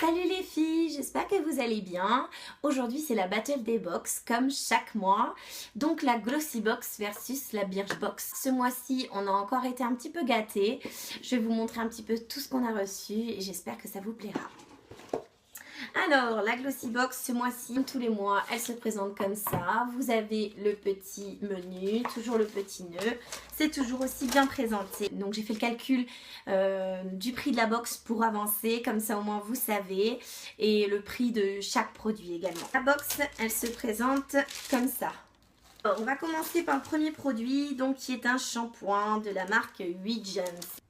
Salut les filles, j'espère que vous allez bien. Aujourd'hui c'est la battle des box comme chaque mois. Donc la Glossy Box versus la Birchbox. Ce mois-ci on a encore été un petit peu gâtés. Je vais vous montrer un petit peu tout ce qu'on a reçu et j'espère que ça vous plaira. Alors la Glossy Box ce mois-ci, tous les mois, elle se présente comme ça. Vous avez le petit menu, toujours le petit nœud. C'est toujours aussi bien présenté. Donc j'ai fait le calcul du prix de la box pour avancer, comme ça au moins vous savez. Et le prix de chaque produit également. La box, elle se présente comme ça. Alors, on va commencer par le premier produit, donc qui est un shampoing de la marque Wegens.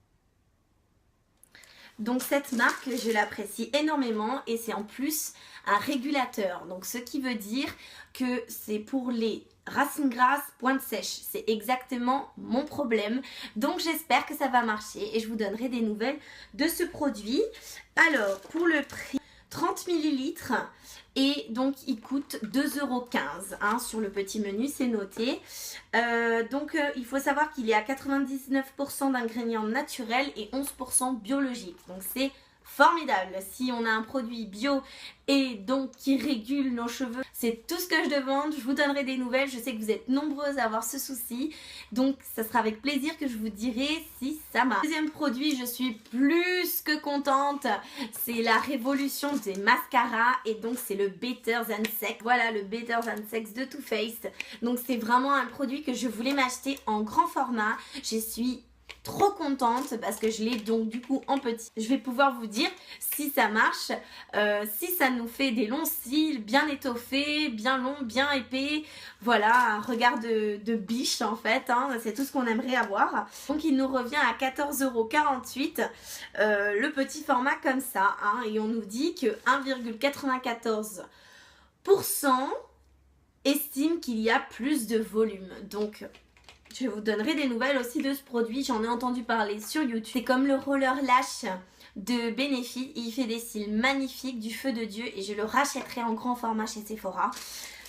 Donc cette marque, je l'apprécie énormément et c'est en plus un régulateur. Donc ce qui veut dire que c'est pour les racines grasses, pointes sèches. C'est exactement mon problème. Donc j'espère que ça va marcher et je vous donnerai des nouvelles de ce produit. Alors pour le prix, 30 ml. Et donc il coûte 2,15 € hein, sur le petit menu, c'est noté. Il faut savoir qu'il est à 99% d'ingrédients naturels et 11% biologiques. Donc c'est formidable. Si on a un produit bio et donc qui régule nos cheveux, c'est tout ce que je demande. Je vous donnerai des nouvelles. Je sais que vous êtes nombreuses à avoir ce souci. Donc ça sera avec plaisir que je vous dirai si ça marche. Deuxième produit, je suis plus que contente. C'est la révolution des mascaras et donc c'est le Better Than Sex. Voilà le Better Than Sex de Too Faced. Donc c'est vraiment un produit que je voulais m'acheter en grand format. Je suis trop contente parce que je l'ai donc du coup en petit. Je vais pouvoir vous dire si ça marche, si ça nous fait des longs cils bien étoffés, bien longs, bien épais. Voilà, un regard de biche en fait, hein, c'est tout ce qu'on aimerait avoir. Donc il nous revient à 14,48 €, le petit format comme ça, hein, et on nous dit que 1,94% estime qu'il y a plus de volume. Donc je vous donnerai des nouvelles aussi de ce produit, j'en ai entendu parler sur YouTube. C'est comme le roller lash de Benefit, il fait des cils magnifiques, du feu de Dieu et je le rachèterai en grand format chez Sephora.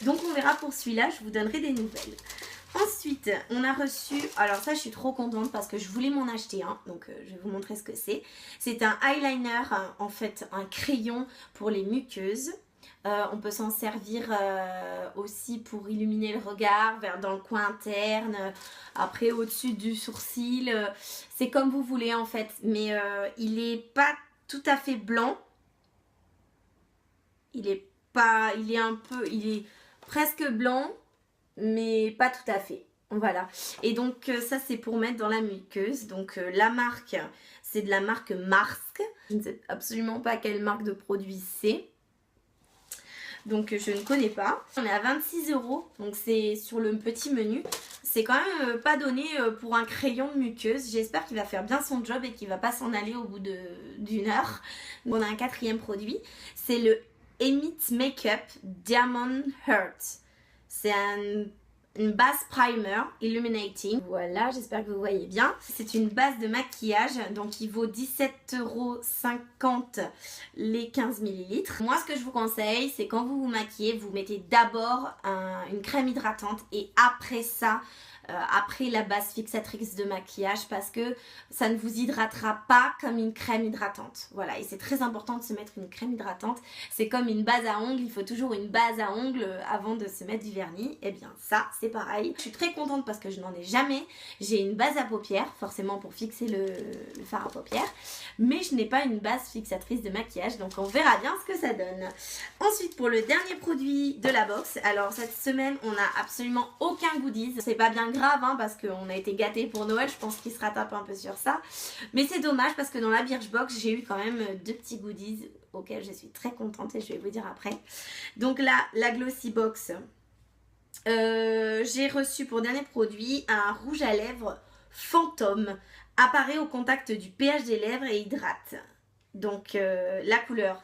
Donc on verra pour celui-là, je vous donnerai des nouvelles. Ensuite, on a reçu, alors ça je suis trop contente parce que je voulais m'en acheter un, donc je vais vous montrer ce que c'est. C'est un eyeliner, en fait un crayon pour les muqueuses. On peut s'en servir aussi pour illuminer le regard dans le coin interne, après au-dessus du sourcil, c'est comme vous voulez en fait, mais il est pas tout à fait blanc, il est presque blanc, mais pas tout à fait. Voilà, et donc ça c'est pour mettre dans la muqueuse. Donc la marque, c'est de la marque Mask, je ne sais absolument pas quelle marque de produit c'est. Donc je ne connais pas. On est à 26 €, donc c'est sur le petit menu. C'est quand même pas donné pour un crayon de muqueuse. J'espère qu'il va faire bien son job et qu'il va pas s'en aller au bout d'une heure. Donc on a un quatrième produit. C'est le Emit Makeup Diamond Heart. C'est une base primer illuminating. Voilà, j'espère que vous voyez bien. C'est une base de maquillage, donc il vaut 17,50 € les 15 ml. Moi, ce que je vous conseille, c'est quand vous vous maquillez, vous mettez d'abord une crème hydratante et après ça, après la base fixatrice de maquillage, parce que ça ne vous hydratera pas comme une crème hydratante. Voilà, et c'est très important de se mettre une crème hydratante. C'est comme une base à ongles, il faut toujours une base à ongles avant de se mettre du vernis. Et bien ça, c'est pareil. Je suis très contente parce que je n'en ai jamais. J'ai une base à paupières, forcément pour fixer le fard à paupières, mais je n'ai pas une base fixatrice de maquillage, donc on verra bien ce que ça donne. Ensuite, pour le dernier produit de la box, alors cette semaine, on n'a absolument aucun goodies. C'est pas bien grave hein, parce qu'on a été gâtés pour Noël, je pense qu'il se rattrape un peu sur ça, mais c'est dommage parce que dans la Birchbox j'ai eu quand même deux petits goodies auxquels je suis très contente et je vais vous dire après. Donc là, la Glossy Box, j'ai reçu pour dernier produit un rouge à lèvres fantôme, apparaît au contact du pH des lèvres et hydrate. Donc la couleur,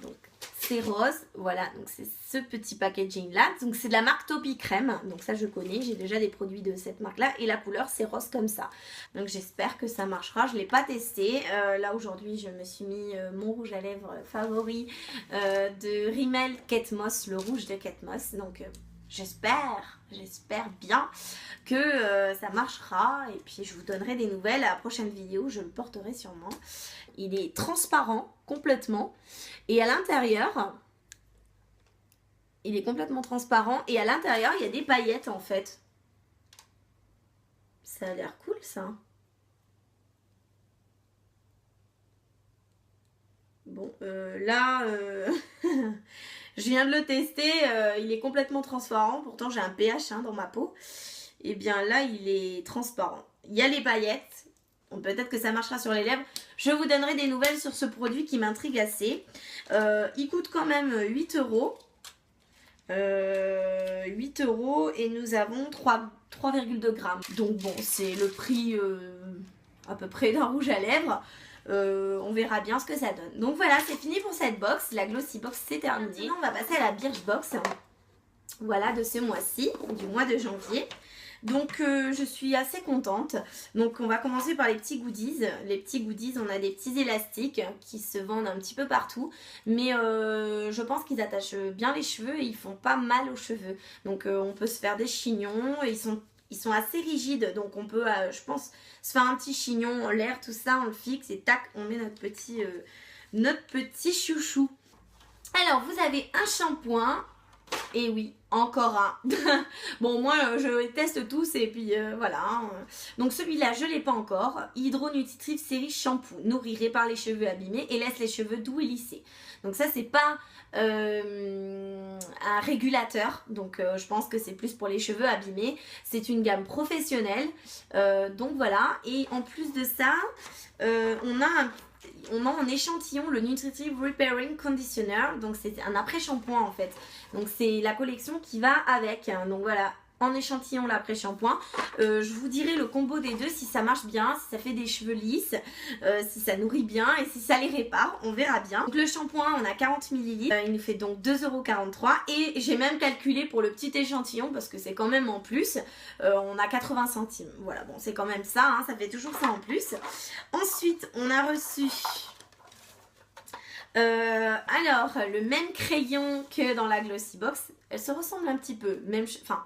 donc c'est rose, voilà, donc c'est ce petit packaging là. Donc c'est de la marque Topi Crème, donc ça je connais, j'ai déjà des produits de cette marque là, et la couleur c'est rose comme ça. Donc j'espère que ça marchera, je ne l'ai pas testé. Là aujourd'hui je me suis mis mon rouge à lèvres favori de Rimmel Kate Moss, le rouge de Kate Moss. Donc j'espère bien que ça marchera. Et puis je vous donnerai des nouvelles à la prochaine vidéo, je le porterai sûrement. Il est transparent complètement. Et à l'intérieur, il est complètement transparent. Et à l'intérieur, il y a des paillettes en fait. Ça a l'air cool ça. Bon, là, je viens de le tester, il est complètement transparent. Pourtant, j'ai un pH dans ma peau. Et bien là, il est transparent. Il y a les paillettes. Bon, peut-être que ça marchera sur les lèvres. Je vous donnerai des nouvelles sur ce produit qui m'intrigue assez. Il coûte quand même 8 €. 8 € et nous avons 3,2 grammes. Donc bon, c'est le prix à peu près d'un rouge à lèvres. On verra bien ce que ça donne. Donc voilà, c'est fini pour cette box. La Glossy Box, c'est terminé. Maintenant, on va passer à la Birchbox. Voilà, de ce mois-ci, du mois de janvier. Donc je suis assez contente. Donc on va commencer par les petits goodies. Les petits goodies, on a des petits élastiques qui se vendent un petit peu partout. Mais je pense qu'ils attachent bien les cheveux et ils font pas mal aux cheveux. Donc on peut se faire des chignons. Et ils sont assez rigides. Donc on peut, je pense, se faire un petit chignon en l'air, tout ça, on le fixe et tac, on met notre petit chouchou. Alors vous avez un shampoing. Et oui, encore un. Bon, moi, je les teste tous et puis voilà. Donc celui-là, je ne l'ai pas encore. Hydro Nutritive Série Shampoo. Nourrit, répare les cheveux abîmés et laisse les cheveux doux et lissés. Donc ça, c'est pas un régulateur. Donc je pense que c'est plus pour les cheveux abîmés. C'est une gamme professionnelle. Donc voilà. Et en plus de ça, on a en échantillon le Nutritive Repairing Conditioner. Donc c'est un après-shampoing en fait. Donc c'est la collection qui va avec. Donc voilà, en échantillon l'après-shampoing. Je vous dirai le combo des deux si ça marche bien, si ça fait des cheveux lisses, si ça nourrit bien et si ça les répare. On verra bien. Donc le shampoing, on a 40 ml. Il nous fait donc 2,43 € et j'ai même calculé pour le petit échantillon parce que c'est quand même en plus. On a 80 centimes. Voilà, bon c'est quand même ça, hein, ça fait toujours ça en plus. Ensuite, on a reçu... alors, le même crayon que dans la Glossy Box, elle se ressemble un petit peu. Même, enfin,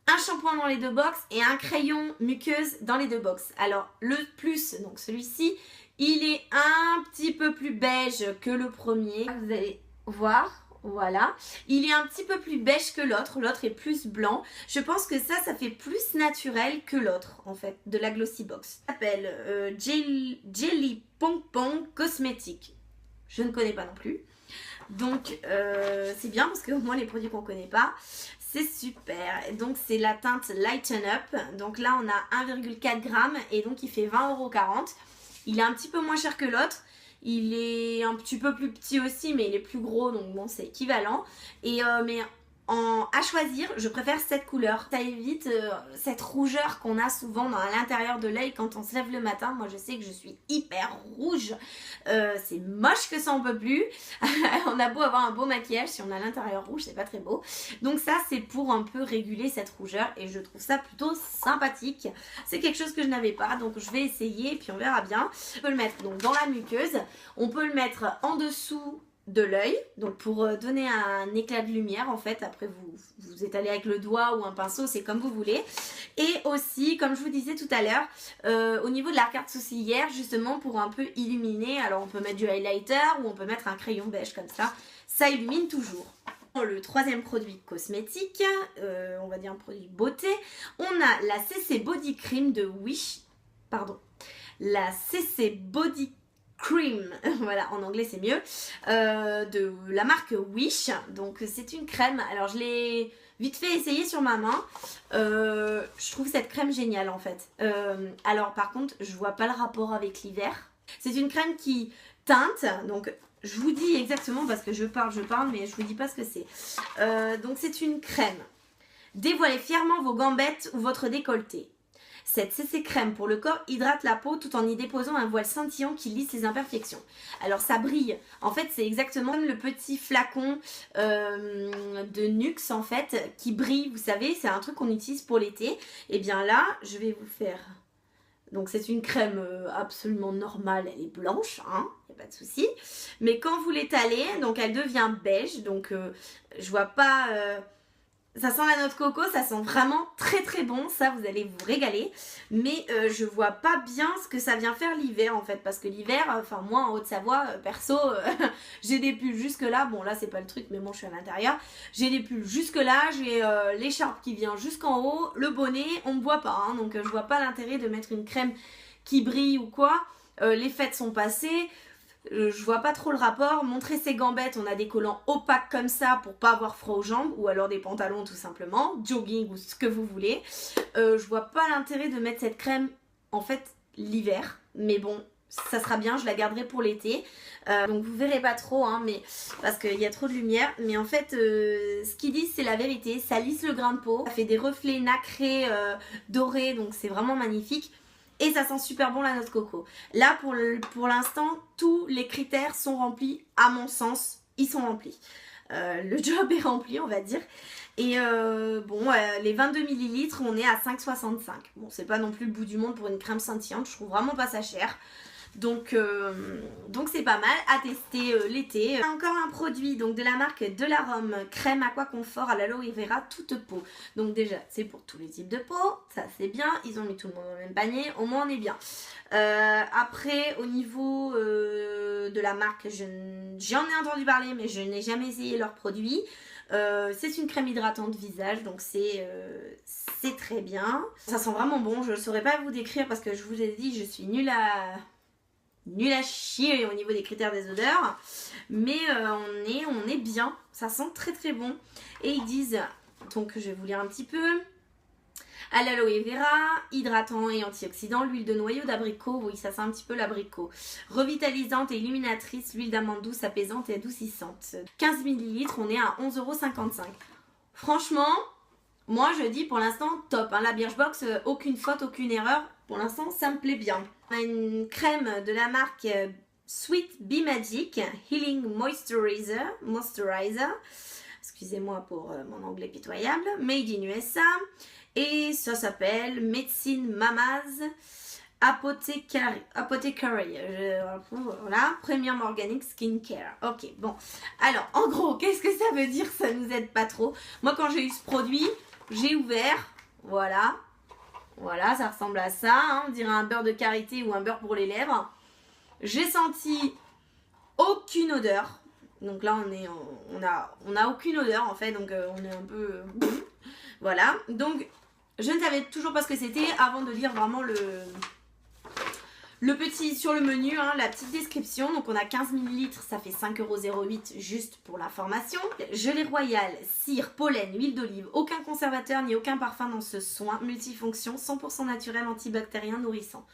un shampoing dans les deux box et un crayon muqueuse dans les deux box. Alors, le plus, donc celui-ci, il est un petit peu plus beige que le premier. Vous allez voir, voilà. Il est un petit peu plus beige que l'autre. L'autre est plus blanc. Je pense que ça fait plus naturel que l'autre, en fait, de la Glossy Box. Ça s'appelle Jelly Pong Pong Cosmétique. Je ne connais pas non plus. Donc c'est bien parce que au moins les produits qu'on ne connaît pas, c'est super. Donc c'est la teinte Lighten Up. Donc là on a 1,4 g et donc il fait 20,40 €. Il est un petit peu moins cher que l'autre. Il est un petit peu plus petit aussi mais il est plus gros donc bon c'est équivalent. Et mais à choisir, je préfère cette couleur. Ça évite cette rougeur qu'on a souvent à l'intérieur de l'œil quand on se lève le matin. Moi je sais que je suis hyper rouge. C'est moche que ça en peut plus. On a beau avoir un beau maquillage, si on a l'intérieur rouge, c'est pas très beau. Donc ça c'est pour un peu réguler cette rougeur et je trouve ça plutôt sympathique. C'est quelque chose que je n'avais pas, donc je vais essayer et puis on verra bien. On peut le mettre donc dans la muqueuse. On peut le mettre en dessous de l'œil, donc pour donner un éclat de lumière en fait. Après vous étalez avec le doigt ou un pinceau, c'est comme vous voulez. Et aussi comme je vous disais tout à l'heure, au niveau de l'arcade sourcilière justement pour un peu illuminer, alors on peut mettre du highlighter ou on peut mettre un crayon beige comme ça illumine toujours. Le troisième produit cosmétique, on va dire un produit beauté, on a la CC Body Cream de Wish, pardon, la CC Body Cream, voilà en anglais c'est mieux, de la marque Wish. Donc c'est une crème, alors je l'ai vite fait essayer sur ma main. Je trouve cette crème géniale en fait. Alors par contre je vois pas le rapport avec l'hiver. C'est une crème qui teinte, donc je vous dis exactement parce que je parle mais je vous dis pas ce que c'est. Donc c'est une crème. Dévoilez fièrement vos gambettes ou votre décolleté. Cette CC crème pour le corps hydrate la peau tout en y déposant un voile scintillant qui lisse les imperfections. Alors ça brille, en fait c'est exactement comme le petit flacon de Nuxe en fait qui brille, vous savez, c'est un truc qu'on utilise pour l'été. Et bien là je vais vous faire, donc c'est une crème absolument normale, elle est blanche, hein, y a pas de souci. Mais quand vous l'étalez, donc elle devient beige, donc je vois pas... Ça sent la noix de coco, ça sent vraiment très très bon, ça vous allez vous régaler. Mais je vois pas bien ce que ça vient faire l'hiver en fait, parce que l'hiver, enfin moi en Haute-Savoie, perso, j'ai des pulls jusque là, bon là c'est pas le truc mais bon je suis à l'intérieur, j'ai des pulls jusque là, j'ai l'écharpe qui vient jusqu'en haut, le bonnet, on me voit pas, hein, donc je vois pas l'intérêt de mettre une crème qui brille ou quoi. Les fêtes sont passées. Je vois pas trop le rapport. Montrer ses gambettes, on a des collants opaques comme ça pour pas avoir froid aux jambes, ou alors des pantalons tout simplement, jogging ou ce que vous voulez. Je vois pas l'intérêt de mettre cette crème en fait l'hiver, mais bon ça sera bien, je la garderai pour l'été. Donc vous verrez pas trop hein, mais parce qu'il y a trop de lumière, mais en fait ce qu'ils disent c'est la vérité, ça lisse le grain de peau, ça fait des reflets nacrés dorés, donc c'est vraiment magnifique. Et ça sent super bon la noix de coco. Là, pour l'instant, tous les critères sont remplis. À mon sens, ils sont remplis. Le job est rempli, on va dire. Et bon, les 22 ml, on est à 5,65. Bon, c'est pas non plus le bout du monde pour une crème scintillante. Je trouve vraiment pas ça cher. Donc c'est pas mal à tester l'été. Encore un produit donc de la marque De l'Arôme, crème aqua confort à l'aloe vera toute peau. Donc déjà c'est pour tous les types de peau, ça c'est bien, ils ont mis tout le monde dans le même panier, au moins on est bien. Après au niveau de la marque, j'en ai entendu parler mais je n'ai jamais essayé leurs produits. C'est une crème hydratante visage, donc c'est très bien. Ça sent vraiment bon, je ne saurais pas vous décrire parce que je vous ai dit je suis nulle à chier au niveau des critères des odeurs, mais on est bien, ça sent très très bon. Et ils disent, donc je vais vous lire un petit peu, à l'aloe vera, hydratant et antioxydant, l'huile de noyau d'abricot, oui ça sent un petit peu l'abricot, revitalisante et illuminatrice, l'huile d'amande douce, apaisante et adoucissante. 15 ml, on est à 11,55 €. Franchement, moi je dis pour l'instant top, hein. La Birchbox, aucune faute, aucune erreur, pour l'instant ça me plaît bien. On a une crème de la marque Sweet Bee Magic Healing Moisturizer. Excusez-moi pour mon anglais pitoyable. Made in USA. Et ça s'appelle Medicine Mamas Apothecary. Voilà, Premium Organic Skincare. Ok, bon. Alors, en gros, qu'est-ce que ça veut dire? Ça nous aide pas trop. Moi, quand j'ai eu ce produit, j'ai ouvert. Voilà. Voilà, ça ressemble à ça, hein, on dirait un beurre de karité ou un beurre pour les lèvres. J'ai senti aucune odeur. Donc là, on a aucune odeur en fait, donc on est un peu... Voilà, donc je ne savais toujours pas ce que c'était avant de lire vraiment le petit sur le menu, hein, la petite description. Donc on a 15 ml, ça fait 5,08 € juste pour l'information. Gelée royale, cire, pollen, huile d'olive, aucun conservateur ni aucun parfum dans ce soin multifonction, 100% naturel, antibactérien, nourrissant.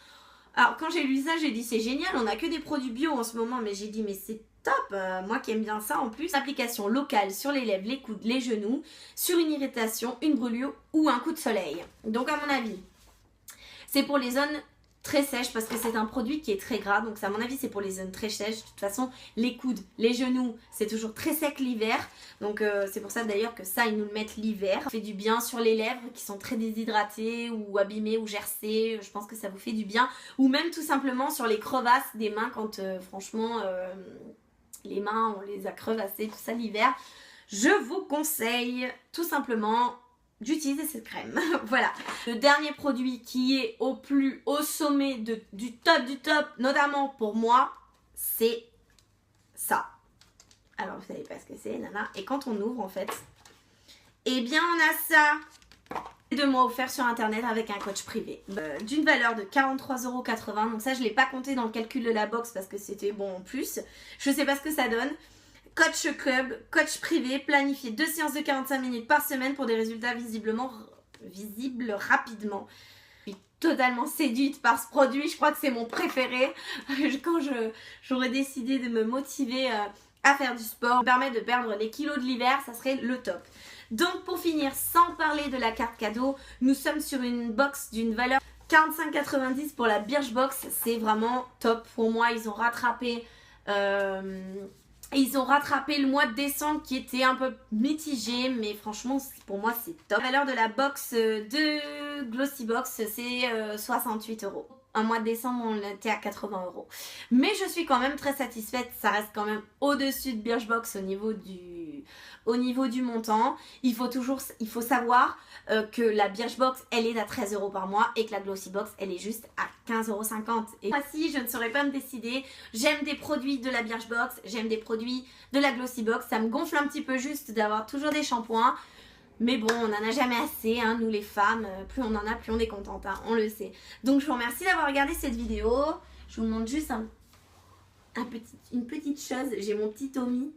Alors quand j'ai lu ça, j'ai dit c'est génial, on a que des produits bio en ce moment, mais j'ai dit mais c'est top, moi qui aime bien ça en plus. Application locale sur les lèvres, les coudes, les genoux, sur une irritation, une brûlure ou un coup de soleil. Donc à mon avis, c'est pour les zones très sèches parce que c'est un produit qui est très gras, donc à mon avis c'est pour les zones très sèches. De toute façon les coudes, les genoux c'est toujours très sec l'hiver, donc c'est pour ça d'ailleurs que ça ils nous le mettent l'hiver. Ça fait du bien sur les lèvres qui sont très déshydratées ou abîmées ou gercées, je pense que ça vous fait du bien, ou même tout simplement sur les crevasses des mains quand franchement les mains on les a crevassées tout ça l'hiver. Je vous conseille tout simplement d'utiliser cette crème. Voilà. Le dernier produit qui est au sommet du top, notamment pour moi, c'est ça. Alors, vous savez pas ce que c'est, nana. Et quand on ouvre, en fait, eh bien, on a ça. 2 mois offerts sur internet avec un coach privé. D'une valeur de 43,80 €. Donc ça, je ne l'ai pas compté dans le calcul de la box parce que c'était bon en plus. Je sais pas ce que ça donne. Coach Club, coach privé, planifié 2 séances de 45 minutes par semaine pour des résultats visibles rapidement. Je suis totalement séduite par ce produit, je crois que c'est mon préféré. Quand j'aurais décidé de me motiver à faire du sport, me permettre de perdre les kilos de l'hiver, ça serait le top. Donc pour finir, sans parler de la carte cadeau, nous sommes sur une box d'une valeur 45,90 € pour la Birchbox. C'est vraiment top pour moi, ils ont rattrapé... Ils ont rattrapé le mois de décembre qui était un peu mitigé, mais franchement pour moi c'est top. La valeur de la box de Glossybox c'est 68 €. Un mois de décembre on était à 80 €. Mais je suis quand même très satisfaite, ça reste quand même au-dessus de Birchbox au niveau au niveau du montant. Il faut savoir que la Birchbox, elle est à 13 € par mois et que la Glossybox, elle est juste à 15,50 €. Et moi, si je ne saurais pas me décider, j'aime des produits de la Birchbox, j'aime des produits de la Glossybox. Ça me gonfle un petit peu juste d'avoir toujours des shampoings. Mais bon, on n'en a jamais assez, hein, nous les femmes, plus on en a, plus on est contente, hein, on le sait. Donc je vous remercie d'avoir regardé cette vidéo. Je vous montre juste une petite chose. J'ai mon petit Tommy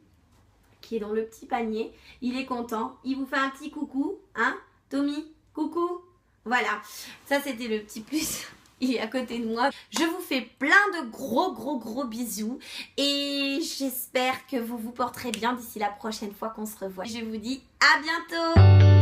qui est dans le petit panier. Il est content, il vous fait un petit coucou, hein Tommy, coucou. Voilà, ça c'était le petit plus. Il est à côté de moi. Je vous fais plein de gros bisous. Et j'espère que vous vous porterez bien d'ici la prochaine fois qu'on se revoit. Je vous dis à bientôt.